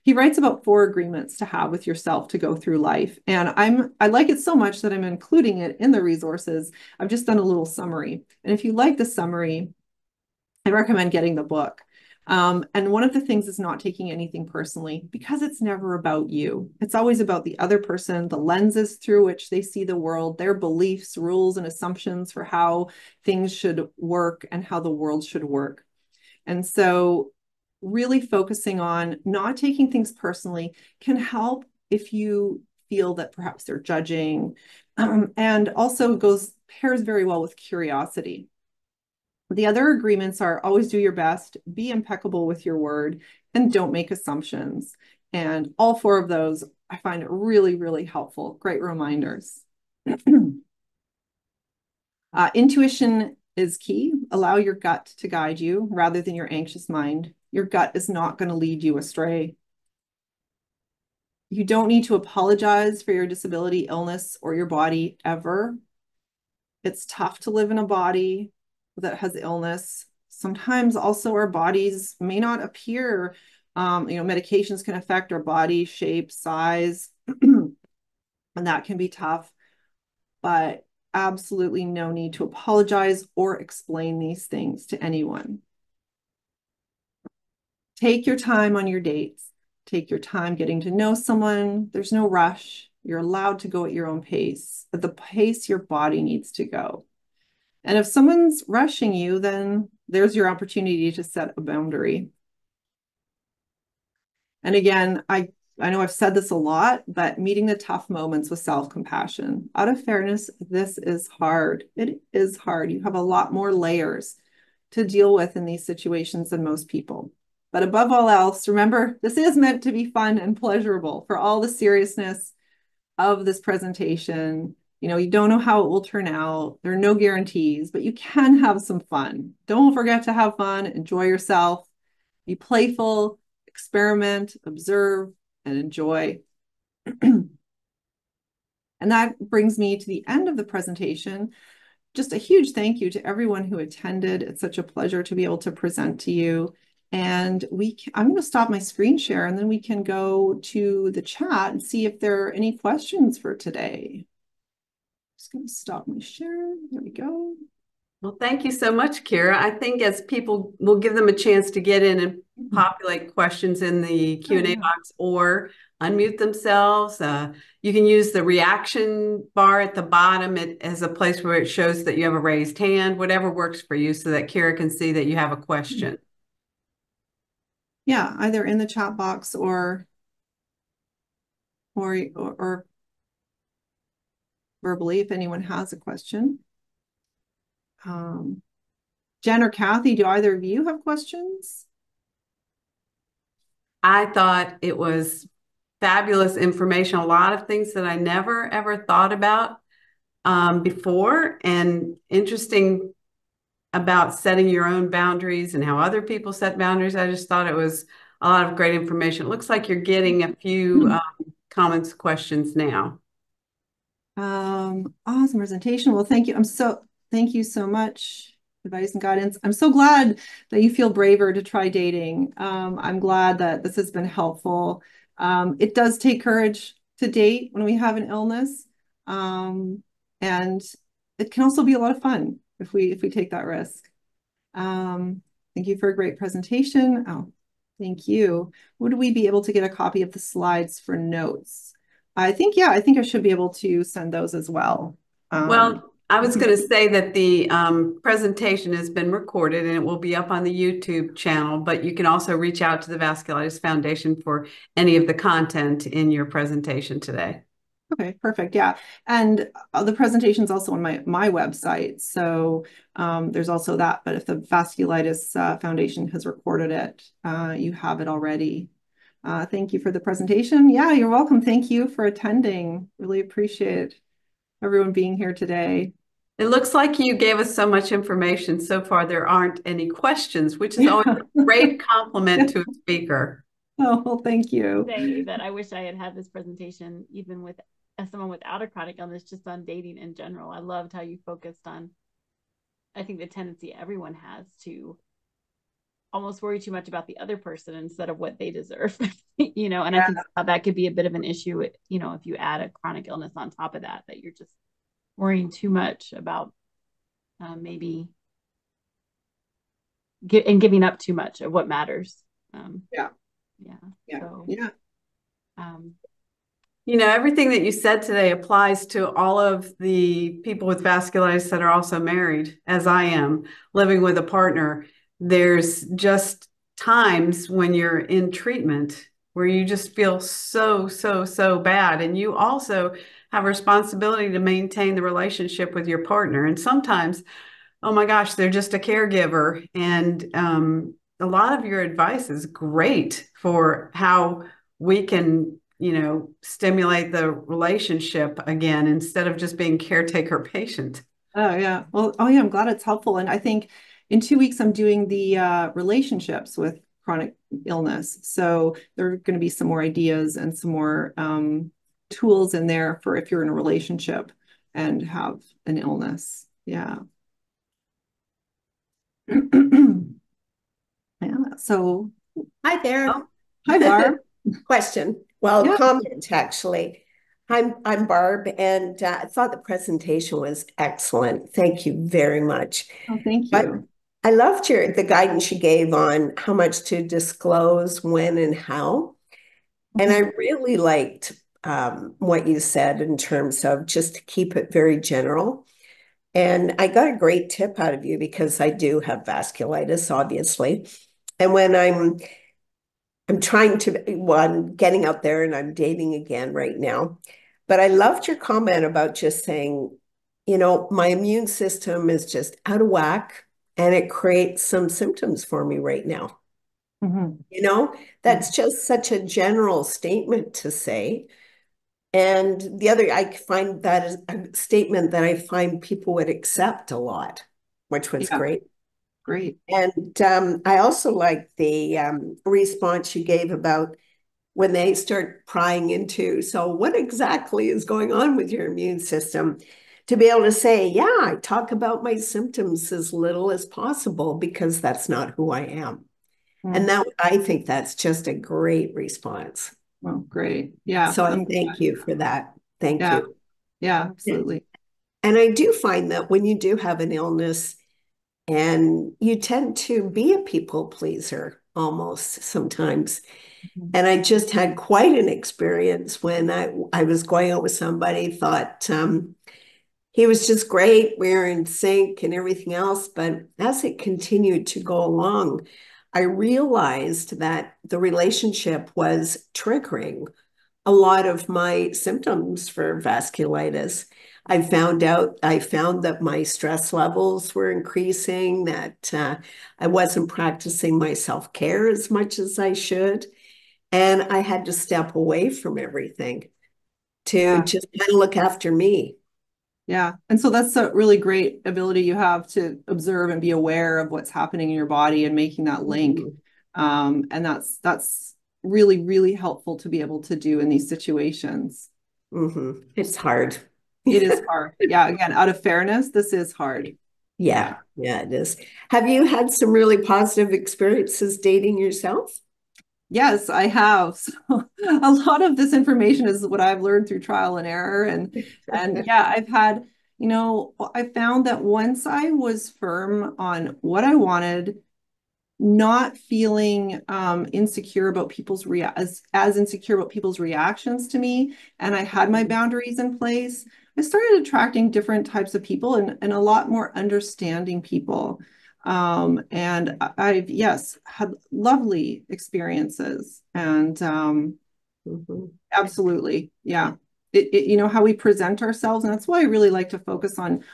He writes about 4 agreements to have with yourself to go through life. And I like it so much that I'm including it in the resources. I've just done a little summary. And if you like the summary, I recommend getting the book. And one of the things is not taking anything personally, because it's never about you. It's always about the other person, the lenses through which they see the world, their beliefs, rules, and assumptions for how things should work and how the world should work. And so really focusing on not taking things personally can help if you feel that perhaps they're judging, and also pairs very well with curiosity. The other agreements are always do your best, be impeccable with your word, and don't make assumptions. And all 4 of those I find really, really helpful. Great reminders. Intuition is key. Allow your gut to guide you rather than your anxious mind. Your gut is not going to lead you astray. You don't need to apologize for your disability, illness, or your body ever. It's tough to live in a body that has illness. Sometimes also our bodies may not appear, medications can affect our body shape, size, and that can be tough, but absolutely no need to apologize or explain these things to anyone. Take your time on your dates. Take your time getting to know someone. There's no rush. You're allowed to go at your own pace, at the pace your body needs to go. And if someone's rushing you, then there's your opportunity to set a boundary. And again, I know I've said this a lot, but meeting the tough moments with self-compassion. Out of fairness, this is hard. It is hard. You have a lot more layers to deal with in these situations than most people. But above all else, remember, this is meant to be fun and pleasurable. For all the seriousness of this presentation, you don't know how it will turn out. There are no guarantees, but you can have some fun. Don't forget to have fun, enjoy yourself, be playful, experiment, observe, and enjoy. And that brings me to the end of the presentation. Just a huge thank you to everyone who attended. It's such a pleasure to be able to present to you. And I'm going to stop my screen share, and then we can go to the chat and see if there are any questions for today. Just going to stop my share. There we go. Well, thank you so much, Kira. I think as people, we'll give them a chance to get in and populate questions in the Q&A box or unmute themselves. You can use the reaction bar at the bottom as a place where it shows that you have a raised hand, whatever works for you, so that Kira can see that you have a question. Yeah, either in the chat box or verbally if anyone has a question. Jen or Kathy, do either of you have questions? I thought it was fabulous information, a lot of things that I never ever thought about before, and interesting about setting your own boundaries and how other people set boundaries. I just thought it was a lot of great information. It looks like you're getting a few comments, questions now. Awesome presentation. Well, thank you. Thank you so much. Advice and guidance. I'm so glad that you feel braver to try dating. I'm glad that this has been helpful. It does take courage to date when we have an illness. And it can also be a lot of fun if we take that risk. Thank you for a great presentation. Oh, thank you. Would we be able to get a copy of the slides for notes? Yeah, I think I should be able to send those as well. Well, I was going to say that the presentation has been recorded and it will be up on the YouTube channel, but you can also reach out to the Vasculitis Foundation for any of the content in your presentation today. Okay, perfect. Yeah. And the presentation's also on my website. So there's also that. But if the Vasculitis Foundation has recorded it, you have it already. Thank you for the presentation. Yeah, you're welcome. Thank you for attending. Really appreciate everyone being here today. It looks like you gave us so much information. So far, there aren't any questions, which is always a great compliment to a speaker. Oh, well, thank you. Say that I wish I had had this presentation even with as someone without a chronic illness, just on dating in general. I loved how you focused on, I think, the tendency everyone has to almost worry too much about the other person instead of what they deserve, you know, and I think that could be a bit of an issue, you know, if you add a chronic illness on top of that, that you're just worrying too much about maybe giving up too much of what matters. Yeah. So, you know, everything that you said today applies to all of the people with vasculitis that are also married, as I am, living with a partner. There's just times when you're in treatment where you just feel so bad. And you also have a responsibility to maintain the relationship with your partner. And sometimes, oh my gosh, they're just a caregiver. And a lot of your advice is great for how we can, you know, stimulate the relationship again instead of just being caretaker patient. Oh, yeah. Well, oh, yeah, I'm glad it's helpful. And I think in 2 weeks, I'm doing the relationships with chronic illness. So there are going to be some more ideas and some more tools in there for if you're in a relationship and have an illness. Yeah. Yeah. So, hi there. oh, hi, Barb. Question. Well, Yeah. comment actually. I'm Barb, and I thought the presentation was excellent. Thank you very much. Oh, thank But you. I loved the guidance you gave on how much to disclose, when, and how. And I really liked what you said in terms of just to keep it very general. And I got a great tip out of you because I do have vasculitis, obviously. And when I'm trying to, well, I'm getting out there and I'm dating again right now. But I loved your comment about just saying, you know, my immune system is just out of whack and it creates some symptoms for me right now. You know, that's just such a general statement to say. And the other, I find that is a statement that I find people would accept a lot, which was great. Great. And I also like the response you gave about when they start prying into, so what exactly is going on with your immune system? To be able to say, yeah, I talk about my symptoms as little as possible because that's not who I am. And that, I think that's just a great response. Well, great. Yeah. So I thank you for that. Thank you. Yeah, absolutely. And I do find that when you do have an illness and you tend to be a people pleaser almost sometimes. And I just had quite an experience when I was going out with somebody, thought he was just great, we were in sync and everything else. But as it continued to go along, I realized that the relationship was triggering a lot of my symptoms for vasculitis. I found that my stress levels were increasing, that I wasn't practicing my self-care as much as I should. And I had to step away from everything to just kind of look after me. Yeah. And so that's a really great ability you have to observe and be aware of what's happening in your body and making that link. And that's really, really helpful to be able to do in these situations. It's hard. It is hard. Yeah. Again, out of fairness, this is hard. Yeah, it is. Have you had some really positive experiences dating yourself? Yes, I have. So a lot of this information is what I've learned through trial and error. And yeah, I've had, you know, I found that once I was firm on what I wanted not feeling insecure about people's as insecure about people's reactions to me, and I had my boundaries in place, I started attracting different types of people and a lot more understanding people. And I've, yes, had lovely experiences, and absolutely, yeah. You know, how we present ourselves, and that's why I really like to focus on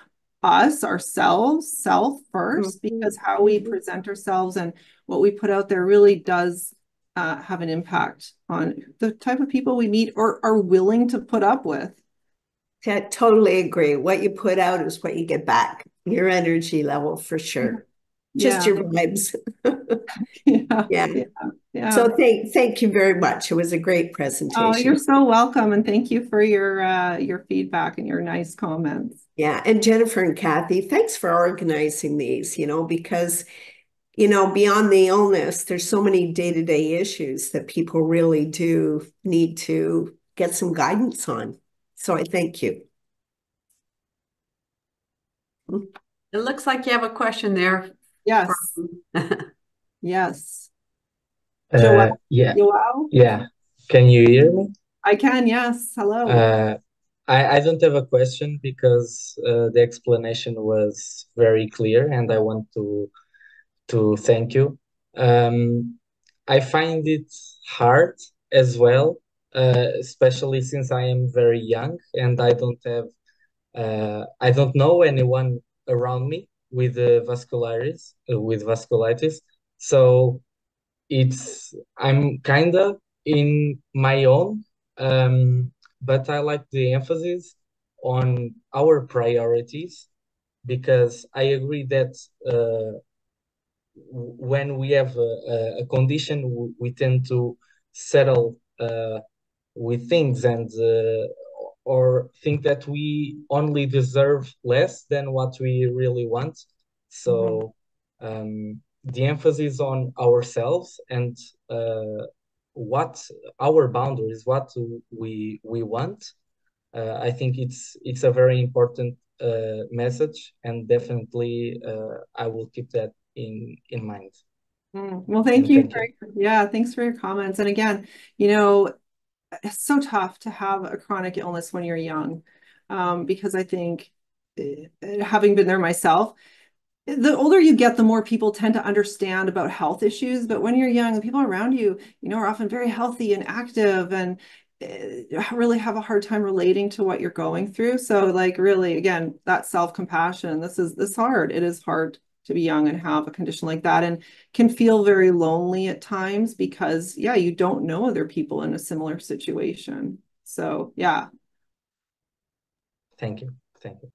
ourselves, self first, because how we present ourselves and what we put out there really does have an impact on the type of people we meet or are willing to put up with. I totally agree. What you put out is what you get back. Your energy level, for sure. Just your vibes. Yeah. Yeah. Yeah. So thank you very much. It was a great presentation. Oh, you're so welcome, and thank you for your feedback and your nice comments. Yeah, and Jennifer and Kathy, thanks for organizing these, because beyond the illness, there's so many day-to-day issues that people really do need to get some guidance on. So I thank you. It looks like you have a question there. Yes. From... Yes. Yeah. Joao? Yeah. Can you hear me? I can, yes. Hello. I don't have a question because the explanation was very clear, and I want to thank you. I find it hard as well, especially since I am very young and I don't know anyone around me with vasculitis. So I'm kinda in my own, but I like the emphasis on our priorities because I agree that when we have a condition, we tend to settle with things and or think that we only deserve less than what we really want. So the emphasis on ourselves and what our boundaries, what we want. I think it's a very important message, and definitely I will keep that in mind. Well, thank And you. thank you. Yeah, thanks for your comments. And again, it's so tough to have a chronic illness when you're young, because I think, having been there myself, the older you get, the more people tend to understand about health issues. But when you're young, the people around you, are often very healthy and active and really have a hard time relating to what you're going through. So like really, again, that self-compassion, this hard. It is hard to be young and have a condition like that, and can feel very lonely at times because, yeah, you don't know other people in a similar situation. So yeah. Thank you. Thank you.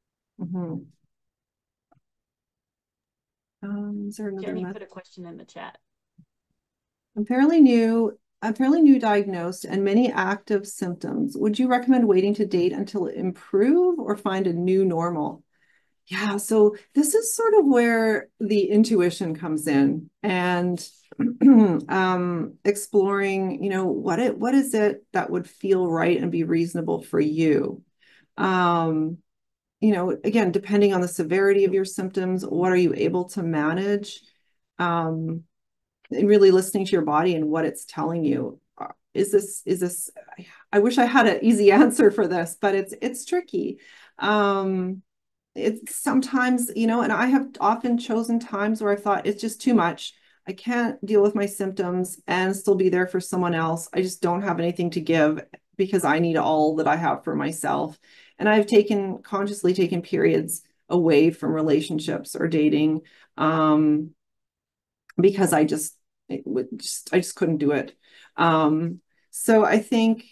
Is there another Jenny put a question in the chat. I'm fairly new diagnosed and many active symptoms. Would you recommend waiting to date until it improve or find a new normal? Yeah, so this is sort of where the intuition comes in, and exploring, what is it that would feel right and be reasonable for you. Again, depending on the severity of your symptoms, what are you able to manage? And really listening to your body and what it's telling you. Is this, I wish I had an easy answer for this, but it's tricky. It's sometimes, and I have often chosen times where I thought it's just too much. I can't deal with my symptoms and still be there for someone else. I just don't have anything to give because I need all that I have for myself. And I've consciously taken periods away from relationships or dating, because I just couldn't do it. So I think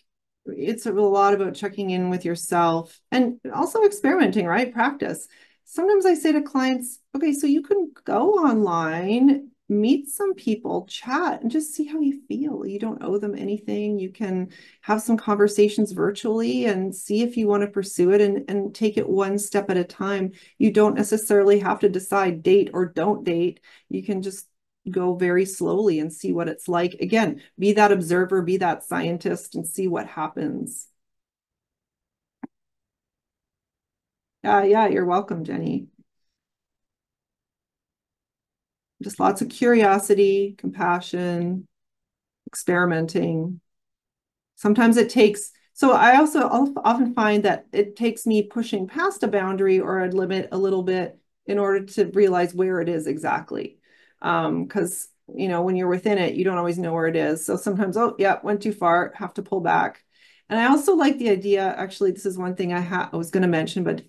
it's a lot about checking in with yourself and also experimenting, right? Practice. Sometimes I say to clients, okay, so you can go online, meet some people, chat, and just see how you feel. You don't owe them anything. You can have some conversations virtually and see if you want to pursue it, and take it one step at a time. You don't necessarily have to decide date or don't date. You can just go very slowly and see what it's like. Again, be that observer, be that scientist, and see what happens. Yeah, you're welcome, Jenny. just lots of curiosity, compassion, experimenting. Sometimes it takes, so I'll often find that it takes me pushing past a boundary or a limit a little bit in order to realize where it is exactly. Because, you know, when you're within it, you don't always know where it is. So sometimes, oh, yeah, went too far, have to pull back. And I also like the idea, actually, this is one thing I was going to mention, but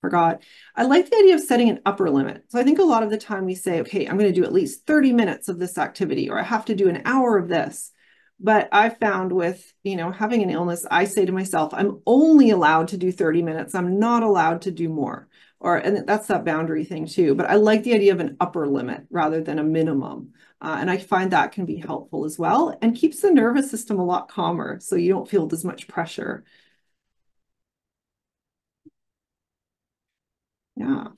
forgot. I like the idea of setting an upper limit. So I think a lot of the time we say, okay, I'm going to do at least 30 minutes of this activity, or I have to do an hour of this. But I found with, you know, having an illness, I say to myself, I'm only allowed to do 30 minutes. I'm not allowed to do more. And that's that boundary thing too. But I like the idea of an upper limit rather than a minimum. And I find that can be helpful as well and keeps the nervous system a lot calmer so you don't feel as much pressure. Yeah.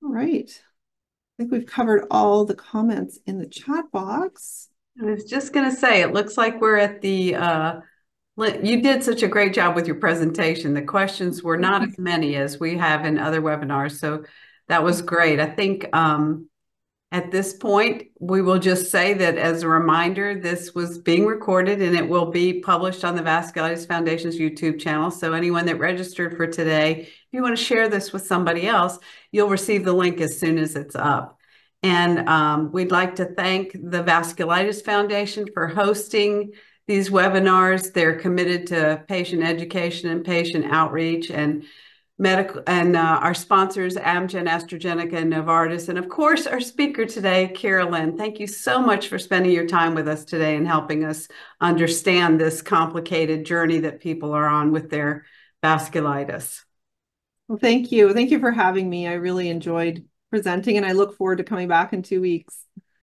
All right. I think we've covered all the comments in the chat box. I was just going to say, it looks like we're at the, you did such a great job with your presentation. The questions were not as many as we have in other webinars. So that was great. I think at this point, we will just say that as a reminder, this was being recorded and it will be published on the Vasculitis Foundation's YouTube channel. So anyone that registered for today, if you want to share this with somebody else, you'll receive the link as soon as it's up. And we'd like to thank the Vasculitis Foundation for hosting these webinars. They're committed to patient education and patient outreach, and medical, and our sponsors, Amgen, AstraZeneca, and Novartis, and of course, our speaker today, Kira Lynne. Thank you so much for spending your time with us today and helping us understand this complicated journey that people are on with their vasculitis. Well, thank you. Thank you for having me. I really enjoyed presenting, and I look forward to coming back in 2 weeks.